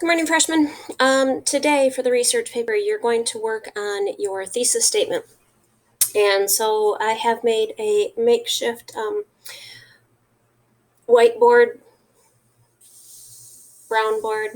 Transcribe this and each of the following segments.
Good morning, freshmen. Today for the research paper, you're going to work on your thesis statement. And so I have made a makeshift whiteboard, brown board,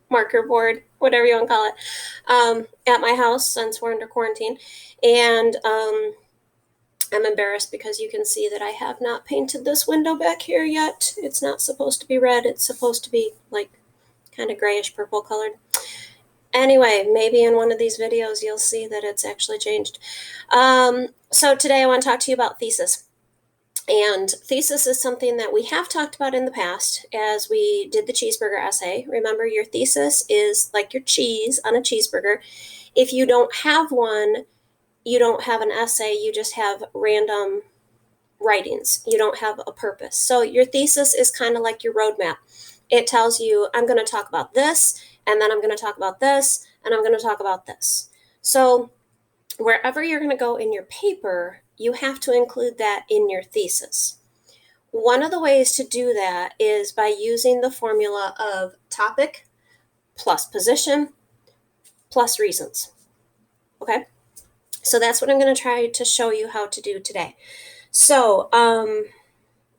marker board, whatever you want to call it, at my house since we're under quarantine. And I'm embarrassed because you can see that I have not painted this window back here yet. It's not supposed to be red. It's supposed to be like kind of grayish purple colored. Anyway, maybe in one of these videos you'll see that it's actually changed. So today I want to talk to you about thesis. And thesis is something that we have talked about in the past as we did the cheeseburger essay. Remember, your thesis is like your cheese on a cheeseburger. If you don't have one, you don't have an essay, you just have random writings. You don't have a purpose. So your thesis is kind of like your roadmap. It tells you, I'm going to talk about this, and then I'm going to talk about this, and I'm going to talk about this. So wherever you're going to go in your paper, you have to include that in your thesis. One of the ways to do that is by using the formula of topic plus position plus reasons. Okay? So that's what I'm going to try to show you how to do today. So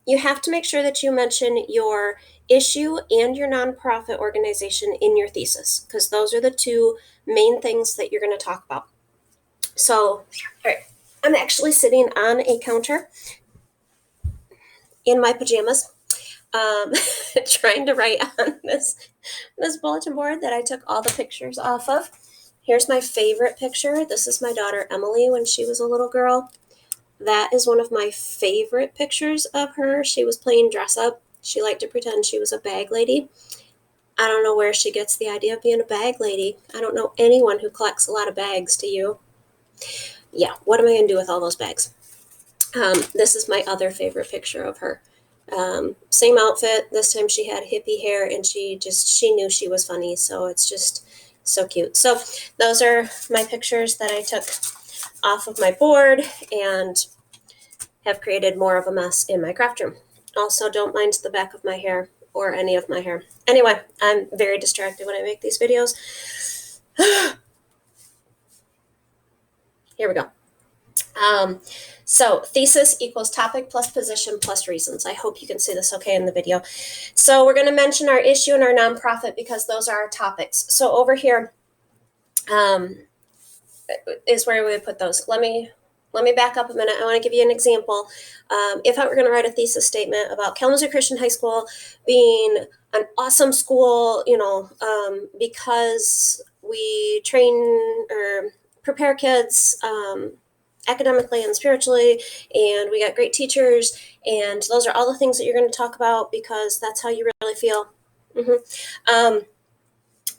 you have to make sure that you mention your issue and your nonprofit organization in your thesis, because those are the two main things that you're going to talk about. So, all right, I'm actually sitting on a counter in my pajamas, trying to write on this bulletin board that I took all the pictures off of. Here's my favorite picture. This is my daughter Emily when she was a little girl. That is one of my favorite pictures of her. She was playing dress up. She liked to pretend she was a bag lady. I don't know where she gets the idea of being a bag lady. I don't know anyone who collects a lot of bags, do you? Yeah, what am I going to do with all those bags? This is my other favorite picture of her. Same outfit. This time she had hippie hair and she knew she was funny. So it's just so cute. So those are my pictures that I took off of my board and have created more of a mess in my craft room. Also, don't mind the back of my hair or any of my hair. Anyway, I'm very distracted when I make these videos. Here we go. So thesis equals topic plus position plus reasons. I hope you can see this okay in the video. So we're going to mention our issue and our nonprofit because those are our topics. So over here is where we would put those. Let me back up a minute. I want to give you an example. If I were going to write a thesis statement about Kalamazoo Christian High School being an awesome school, because we train or prepare kids academically and spiritually, and we got great teachers, and those are all the things that you're going to talk about because that's how you really feel.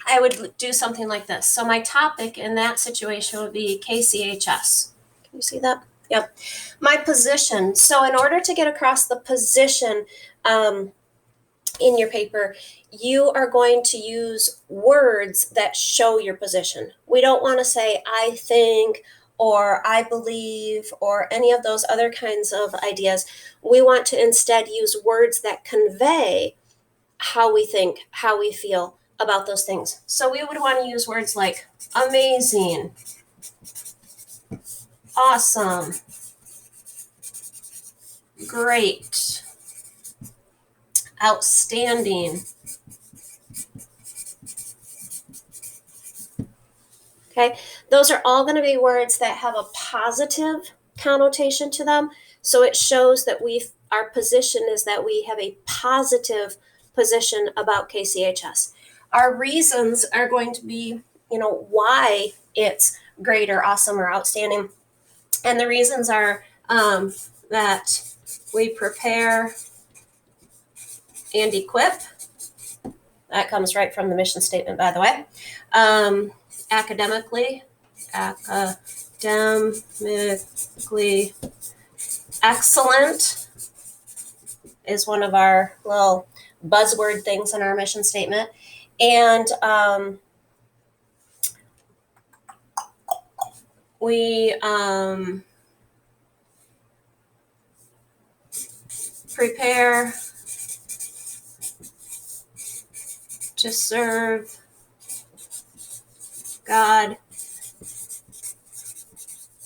I would do something like this. So my topic in that situation would be KCHS. Can you see that? Yep. My position. So in order to get across the position in your paper, you are going to use words that show your position. We don't want to say I think or I believe or any of those other kinds of ideas. We want to instead use words that convey how we think, how we feel about those things. So we would want to use words like amazing, awesome, great, outstanding. Okay, those are all going to be words that have a positive connotation to them. So it shows that our position is that we have a positive position about KCHS. Our reasons are going to be, why it's great or awesome or outstanding. And the reasons are that we prepare and equip. That comes right from the mission statement, by the way. Academically excellent is one of our little buzzword things in our mission statement. And we prepare to serve God,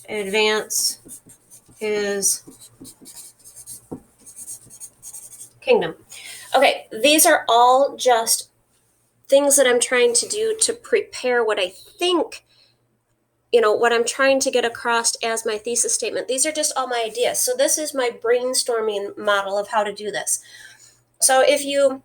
advance his kingdom. Okay, these are all just things that I'm trying to do to prepare what I think, what I'm trying to get across as my thesis statement. These are just all my ideas. So this is my brainstorming model of how to do this. So if you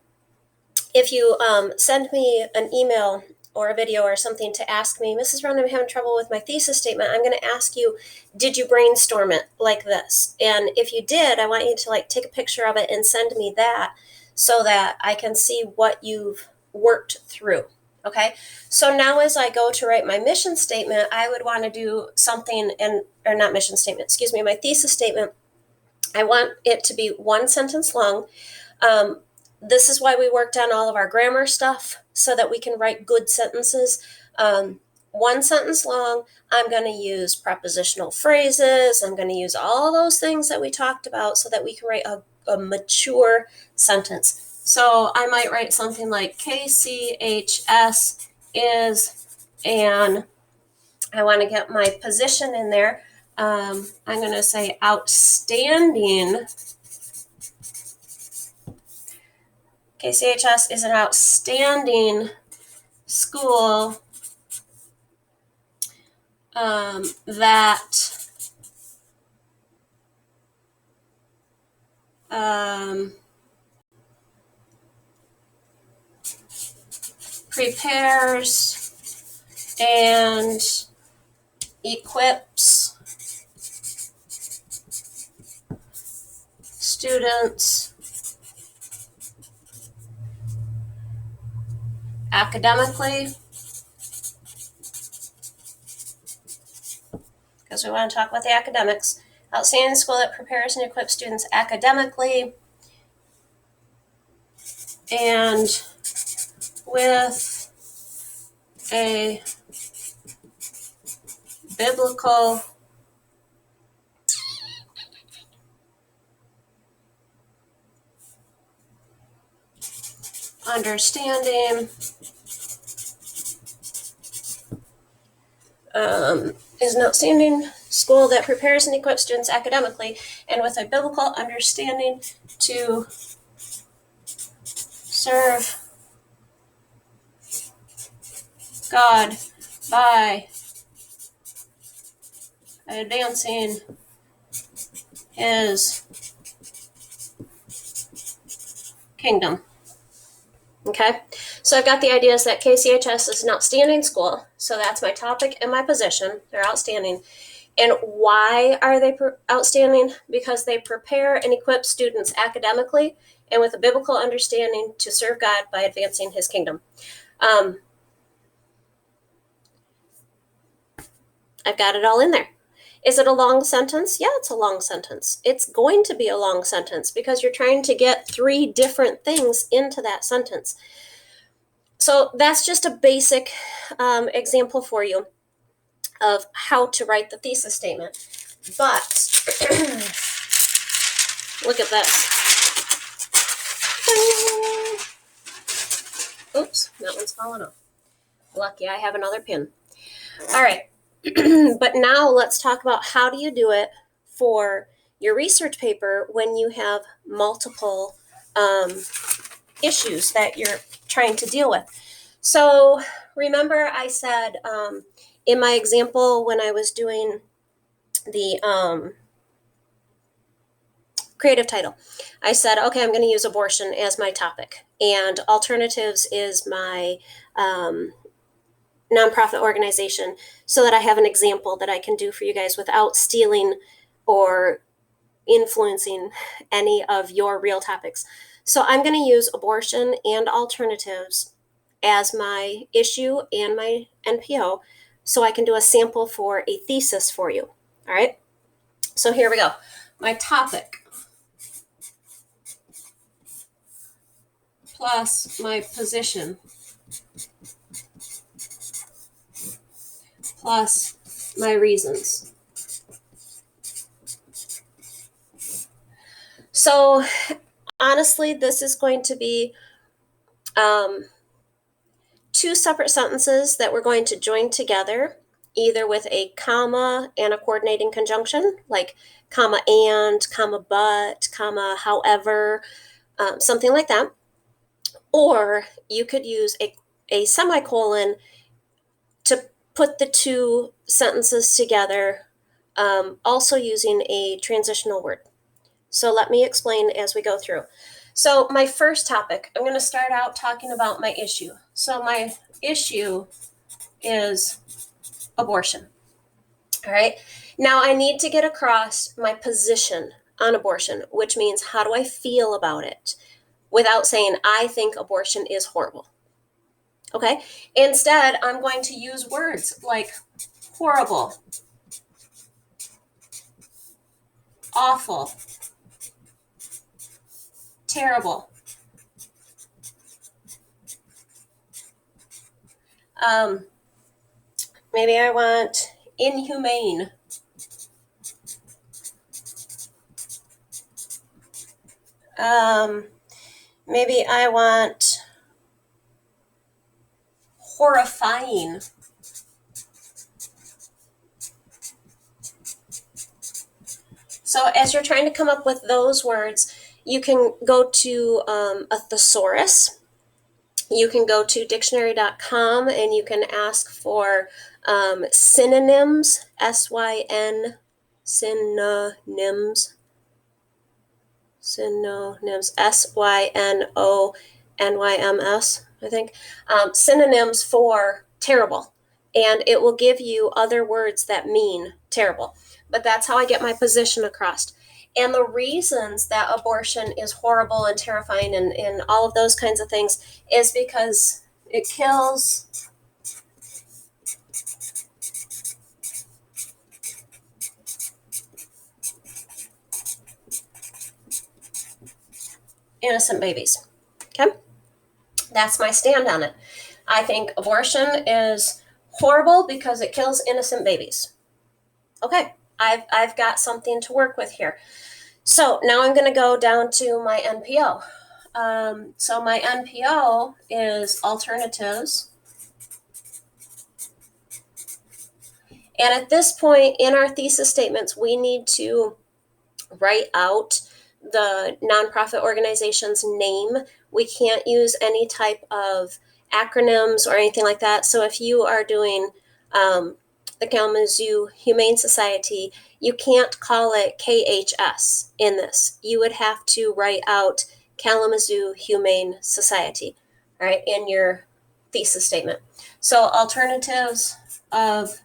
send me an email or a video or something to ask me, Mrs. Brown, I'm having trouble with my thesis statement, I'm going to ask you, did you brainstorm it like this? And if you did, I want you to take a picture of it and send me that so that I can see what you've worked through. Okay, so now as I go to write my mission statement, I would want to do something, or not mission statement, excuse me, my thesis statement. I want it to be one sentence long. This is why we worked on all of our grammar stuff, so that we can write good sentences. One sentence long. I'm going to use prepositional phrases. I'm going to use all those things that we talked about so that we can write a mature sentence. So I might write something like KCHS is an, I want to get my position in there. I'm going to say outstanding. KCHS is an outstanding school that prepares and equips students academically, because we want to talk about the academics. Outstanding school that prepares and equips students academically and with a biblical understanding is an outstanding school that prepares and equips students academically and with a biblical understanding to serve God by advancing his kingdom. Okay, so I've got the ideas that KCHS is an outstanding school. So that's my topic and my position. They're outstanding. And why are they outstanding? Because they prepare and equip students academically and with a biblical understanding to serve God by advancing his kingdom. I've got it all in there. Is it a long sentence? Yeah, it's a long sentence. It's going to be a long sentence because you're trying to get 3 different things into that sentence. So that's just a basic example for you of how to write the thesis statement. But look at this. Oops, that one's fallen off. Lucky I have another pin. All right. But now let's talk about how do you do it for your research paper when you have multiple issues that you're trying to deal with. So remember I said in my example when I was doing the creative title, I said, okay, I'm going to use abortion as my topic, and alternatives is my nonprofit organization, so that I have an example that I can do for you guys without stealing or influencing any of your real topics. So I'm going to use abortion and alternatives as my issue and my NPO, so I can do a sample for a thesis for you. All right. So here we go. My topic plus my position plus my reasons. So honestly, this is going to be two separate sentences that we're going to join together, either with a comma and a coordinating conjunction, like comma and, comma but, comma however, something like that. Or you could use a semicolon to put the two sentences together, also using a transitional word. So let me explain as we go through. So my first topic, I'm going to start out talking about my issue. So my issue is abortion. All right. Now I need to get across my position on abortion, which means how do I feel about it without saying I think abortion is horrible. Okay. Instead, I'm going to use words like horrible, awful, terrible. Maybe I want inhumane. Maybe I want horrifying. So as you're trying to come up with those words, you can go to a thesaurus. You can go to dictionary.com and you can ask for synonyms, S-Y-N, synonyms, S-Y-N-O-N-Y-M-S, I think. Synonyms for terrible. And it will give you other words that mean terrible. But that's how I get my position across. And the reasons that abortion is horrible and terrifying and all of those kinds of things is because it kills innocent babies. Okay? That's my stand on it. I think abortion is horrible because it kills innocent babies. Okay, I've got something to work with here. So now I'm going to go down to my NPO. So my NPO is alternatives. And at this point in our thesis statements, we need to write out the nonprofit organization's name. We can't use any type of acronyms or anything like that. So if you are doing the Kalamazoo Humane Society, you can't call it KHS in this. You would have to write out Kalamazoo Humane Society, all right, in your thesis statement. So alternatives of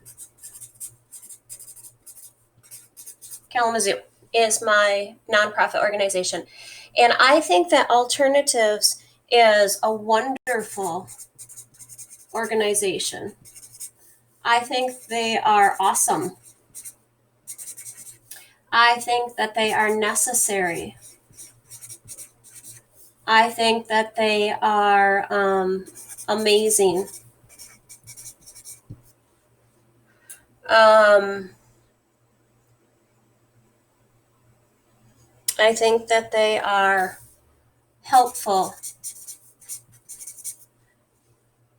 Kalamazoo is my nonprofit organization. And I think that Alternatives is a wonderful organization. I think they are awesome. I think that they are necessary. I think that they are amazing. I think that they are helpful.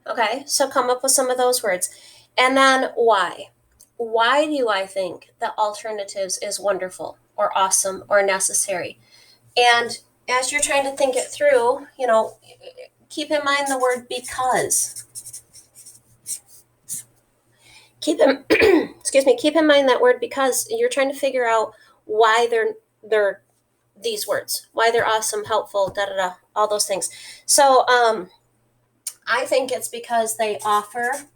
Okay, so come up with some of those words. And then why? Why do I think that Alternatives is wonderful or awesome or necessary? And as you're trying to think it through, keep in mind the word because. Keep in mind that word because you're trying to figure out why they're these words, why they're awesome, helpful, all those things. So I think it's because they offer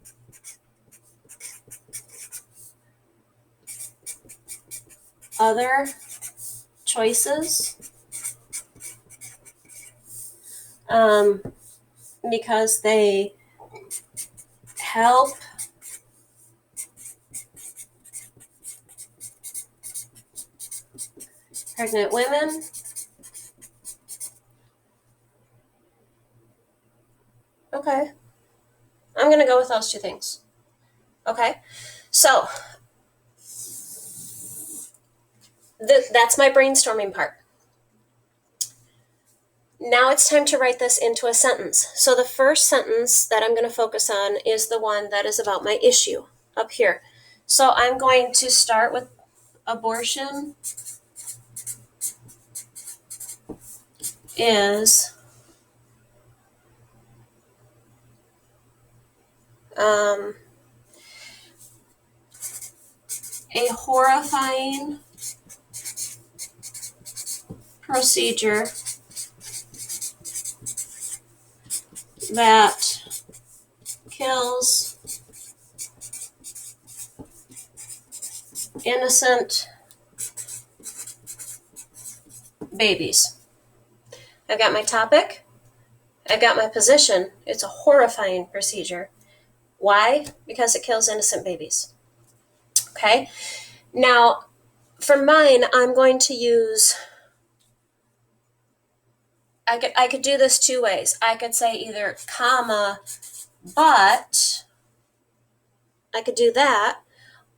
other choices, because they help pregnant women Okay. I'm going to go with those two things. Okay. So that's my brainstorming part. Now it's time to write this into a sentence. So the first sentence that I'm going to focus on is the one that is about my issue up here. So I'm going to start with abortion is a horrifying procedure that kills innocent babies. I've got my topic. I've got my position. It's a horrifying procedure. Why? Because it kills innocent babies. Okay? Now, for mine, I'm going to use, I could do this two ways. I could say either comma, but, I could do that,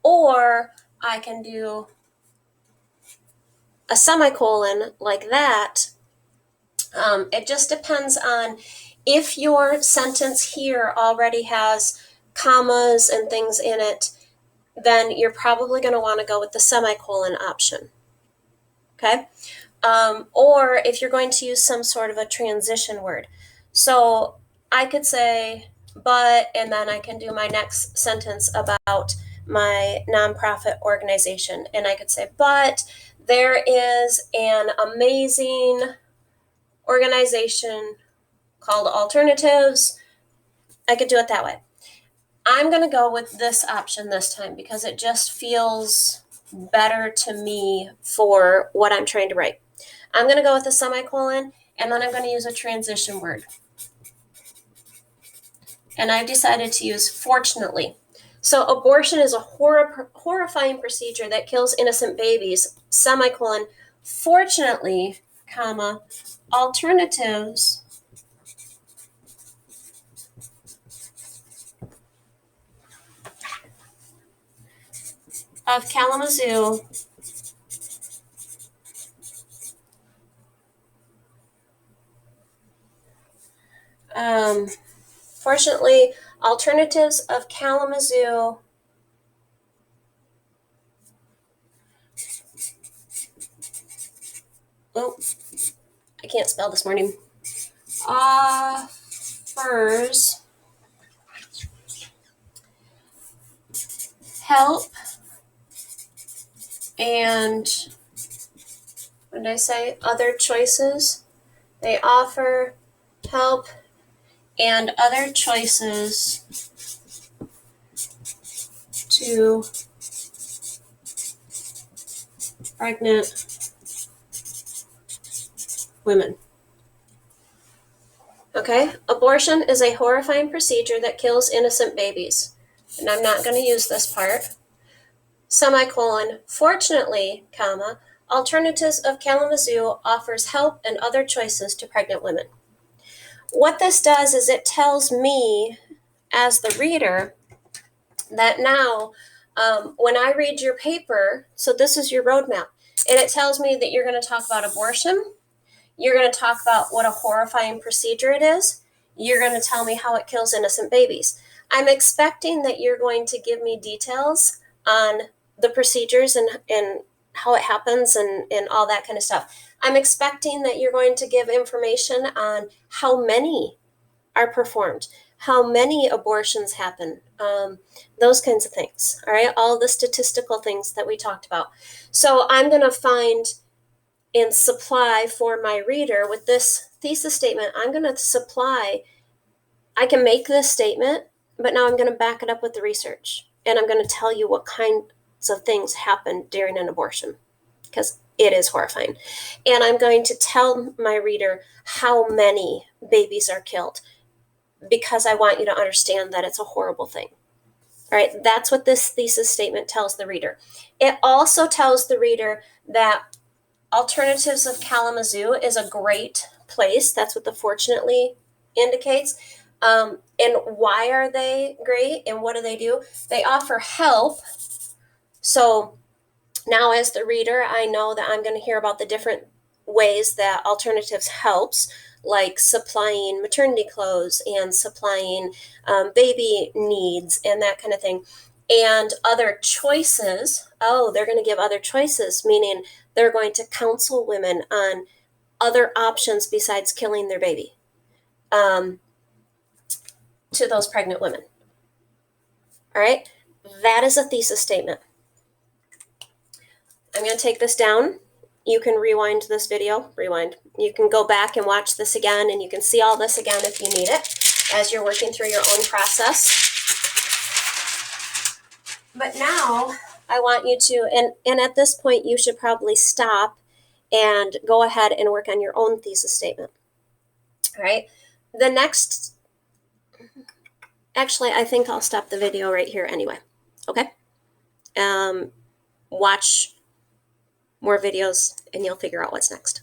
or I can do a semicolon like that. It just depends on if your sentence here already has commas and things in it, then you're probably going to want to go with the semicolon option. Okay? Or if you're going to use some sort of a transition word. So I could say, but, and then I can do my next sentence about my nonprofit organization. And I could say, but there is an amazing organization called Alternatives. I could do it that way. I'm going to go with this option this time because it just feels better to me for what I'm trying to write. I'm going to go with a semicolon, and then I'm going to use a transition word. And I've decided to use fortunately. So abortion is a horrifying procedure that kills innocent babies, semicolon, fortunately, comma, alternatives of Kalamazoo fortunately, alternatives of Kalamazoo I can't spell this morning. Offers help and what did I say? Other choices. They offer help and other choices to pregnant women. Okay, abortion is a horrifying procedure that kills innocent babies. And I'm not going to use this part. Semicolon, fortunately, comma, Alternatives of Kalamazoo offers help and other choices to pregnant women. What this does is it tells me, as the reader, that now when I read your paper, so this is your roadmap, and it tells me that you're going to talk about abortion, you're going to talk about what a horrifying procedure it is, you're going to tell me how it kills innocent babies. I'm expecting that you're going to give me details on the procedures and how it happens and all that kind of stuff. I'm expecting that you're going to give information on how many are performed, how many abortions happen, those kinds of things, all right? All the statistical things that we talked about. So I'm going to find and supply for my reader with this thesis statement. I'm going to supply, I can make this statement, but now I'm going to back it up with the research. And I'm going to tell you what kinds of things happen during an abortion, because it is horrifying. And I'm going to tell my reader how many babies are killed, because I want you to understand that it's a horrible thing. All right, that's what this thesis statement tells the reader. It also tells the reader that Alternatives of Kalamazoo is a great place. That's what the fortunately indicates. And why are they great and what do? They offer help. So now as the reader, I know that I'm going to hear about the different ways that Alternatives helps. like supplying maternity clothes and supplying baby needs and that kind of thing. And other choices, oh, they're going to give other choices, meaning they're going to counsel women on other options besides killing their baby to those pregnant women. All right, that is a thesis statement. I'm going to take this down. You can rewind this video, You can go back and watch this again, and you can see all this again if you need it as you're working through your own process. But now I want you to, and at this point, you should probably stop and go ahead and work on your own thesis statement. All right. The next, actually, I think I'll stop the video right here anyway. Okay. Watch more videos and you'll figure out what's next.